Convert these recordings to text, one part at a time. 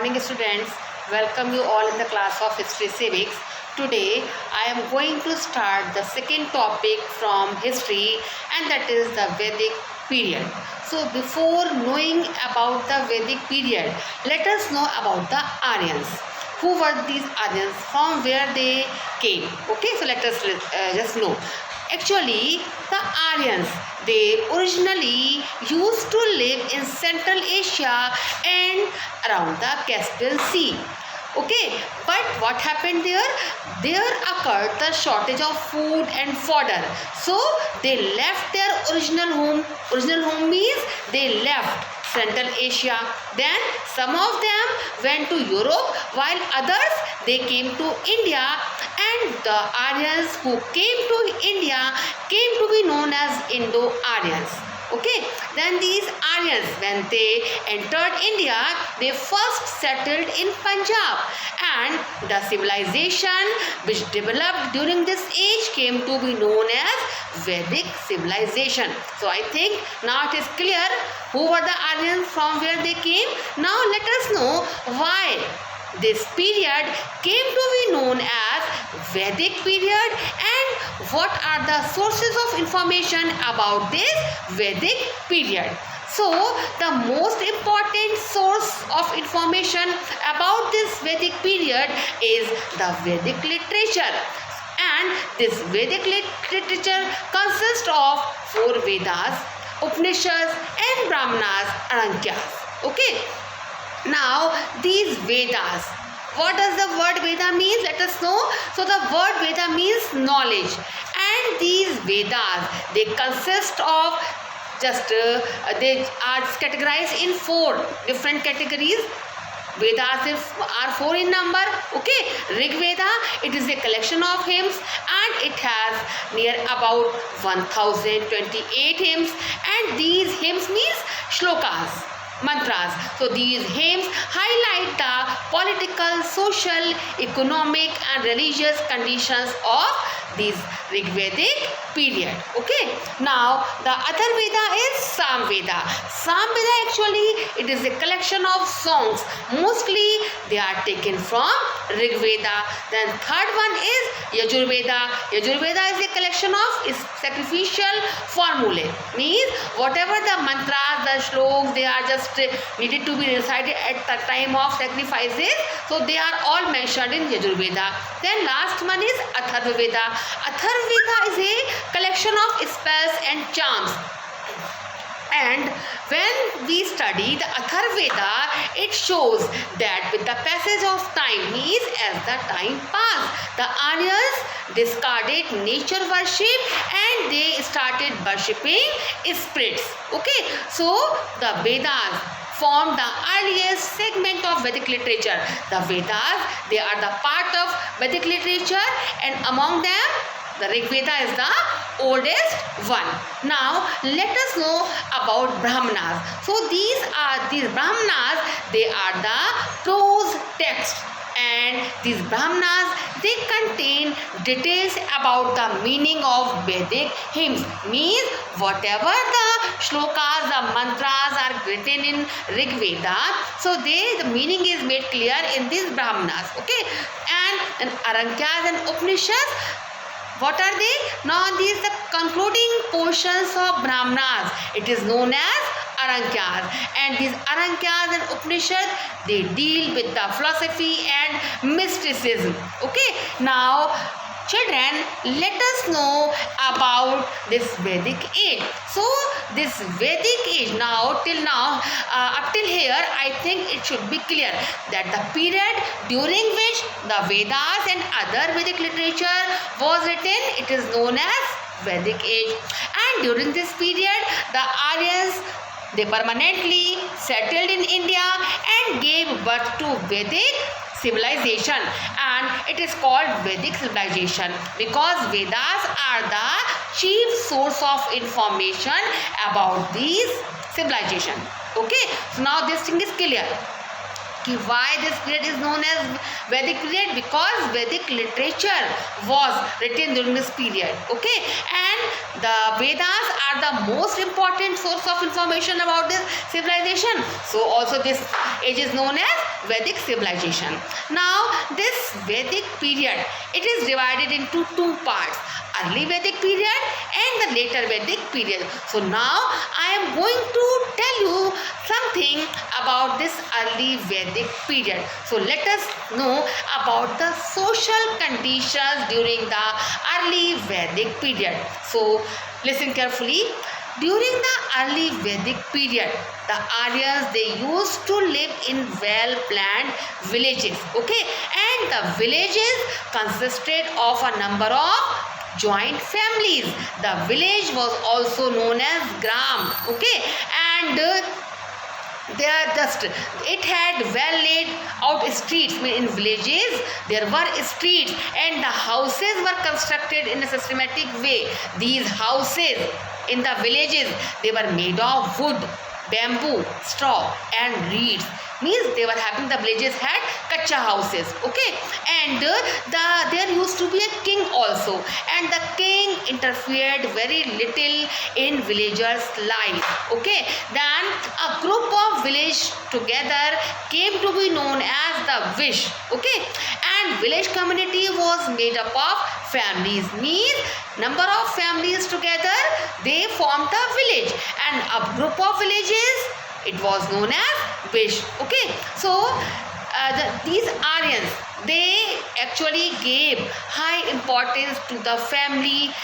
morning students, welcome you all in the class of History Civics. Today I am going to start the second topic from history, and that is the Vedic period. So before knowing about the Vedic period, let us know about the Aryans. Who were these Aryans? From where they came? Okay, so let us just know. Actually, the Aryans, they originally used to live in Central Asia and around the Caspian Sea. Okay, but what happened there? There occurred the shortage of food and fodder. So they left their original home. Original home means they left Central Asia. Then some of them went to Europe, while others they came to India, and the Aryans who came to India came to be known as Indo-Aryans. Okay, then these Aryans, when they entered India, they first settled in Punjab, and the civilization which developed during this age came to be known as Vedic civilization. So I think now it is clear who were the Aryans, from where they came. Now let us know why this period came to be known as Vedic period and what are the sources of information about this Vedic period. So the most important source of information about this Vedic period is the Vedic literature, and this Vedic literature consists of 4 Vedas, Upanishads and Brahmanas, Arankyas. Okay. Now these Vedas, what does the word Veda mean? Let us know. So the word Veda means knowledge, and these Vedas, they consist of they are categorized in 4 different categories. Vedas are 4 in number. Okay, Rig Veda, it is a collection of hymns, and it has near about 1028 hymns, and these hymns means shlokas, mantras. So these hymns highlight the political, social, economic and religious conditions of this Rigvedic period. Okay. Now the other Veda is Samveda. Samveda, actually it is a collection of songs. Mostly they are taken from Rigveda. Then third one is Yajurveda. Yajurveda is a collection of sacrificial formulae. Means whatever the mantras, the shlokas, they are just needed to be recited at the time of sacrifices. So they are all mentioned in Yajurveda. Then last one is Atharvaveda. Atharvaveda is a collection of spells and charms. And when we study the Atharvaveda, it shows that with the passage of time, means as the time passed, the Aryans discarded nature worship and they started worshipping spirits. Okay, so the Vedas form the earliest segment of Vedic literature. The Vedas, they are the part of Vedic literature, and among them the Rig Veda is the oldest one. Now let us know about Brahmanas. So these Brahmanas, they are the prose text, and these Brahmanas, they contain details about the meaning of Vedic hymns. Means whatever the shlokas, the mantras are written in Rig Veda, so the meaning is made clear in these Brahmanas. Okay, and Arankyas and Upanishads, what are they? Now these the concluding portions of Brahmanas. It is known as Arankyas, and these Arankyas and Upanishads, they deal with the philosophy and mysticism. Okay. Now children, let us know about this Vedic age. So this Vedic age, now till now, up till here, I think it should be clear that the period during which the Vedas and other Vedic literature was written, it is known as Vedic age. And during this period, the Aryans, they permanently settled in India and gave birth to Vedic civilization, and it is called Vedic civilization because Vedas are the chief source of information about these civilization. Okay, so now this thing is clear. Why this period is known as Vedic period? Because Vedic literature was written during this period. Okay, and the Vedas are the most important source of information about this civilization. So also this age is known as Vedic civilization. Now this Vedic period, it is divided into two parts, early Vedic period and the later Vedic period. So now I am going to tell you something about this early Vedic period. So let us know about the social conditions during the early Vedic period. So listen carefully. During the early Vedic period, the Aryans, they used to live in well-planned villages, okay, and the villages consisted of a number of joint families. The village was also known as gram, okay, and it had well laid out streets. In villages there were streets and the houses were constructed in a systematic way. These houses in the villages, they were made of wood, bamboo, straw and reeds. Means they were having, the villages had kacha houses, okay, and there used to be a king also, and the king interfered very little in villagers' life, okay. Then a group of village together came to be known as the Vish, okay, and village community was made up of families. Means number of families together, they formed the village, and a group of villages, it was known as Vish, okay. So these Aryans, they actually gave high importance to the family,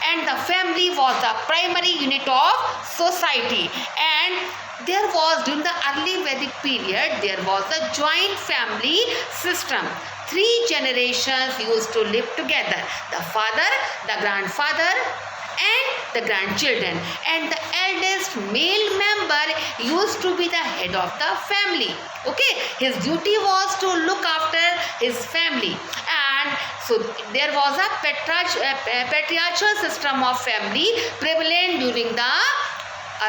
and the family was the primary unit of society. And there was, during the early Vedic period, there was a joint family system. 3 generations used to live together: the father, the grandfather and the grandchildren, and the eldest male member used to be the head of the family, okay. His duty was to look after his family, and so there was a patriarchal system of family prevalent during the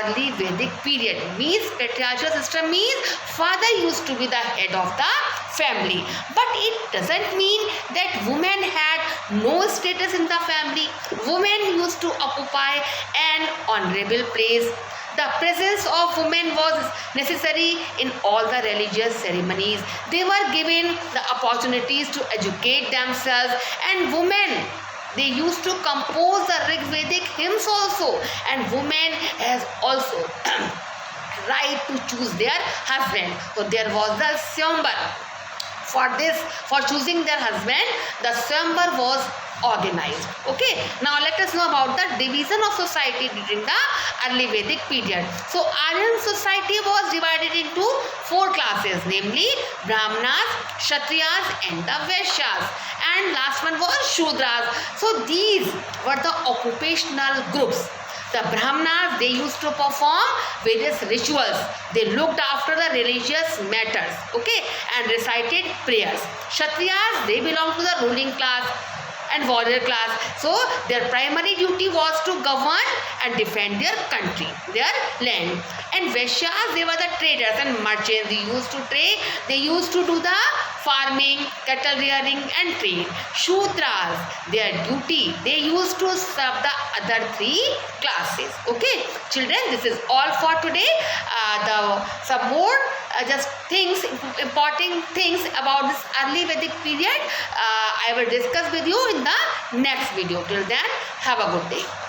early Vedic period. Means patriarchal system means father used to be the head of the family, but it doesn't mean that women had no status in the family. Women used to occupy an honorable place. The presence of women was necessary in all the religious ceremonies. They were given the opportunities to educate themselves, and women, they used to compose the Rig Vedic hymns also, and women has also right to choose their husband. So there was the Swayamvar. For choosing their husband, the Swayamvar was organized, okay. Now let us know about the division of society during the early Vedic period. So Aryan society was divided into 4 classes, namely Brahmanas, Kshatriyas and the Vaishyas, and last one was Shudras. So these were the occupational groups. The Brahmanas, they used to perform various rituals. They looked after the religious matters, okay, and recited prayers. Kshatriyas, they belong to the ruling class and warrior class. So their primary duty was to govern and defend their country, their land. And Vaishyas, they were the traders and merchants. They used to trade, they used to do the farming, cattle rearing and trade. Shudras, their duty, they used to serve the other 3 classes, okay. Children, this is all for today. Some more just things, important things about this early Vedic period, I will discuss with you in the next video. Till then, have a good day.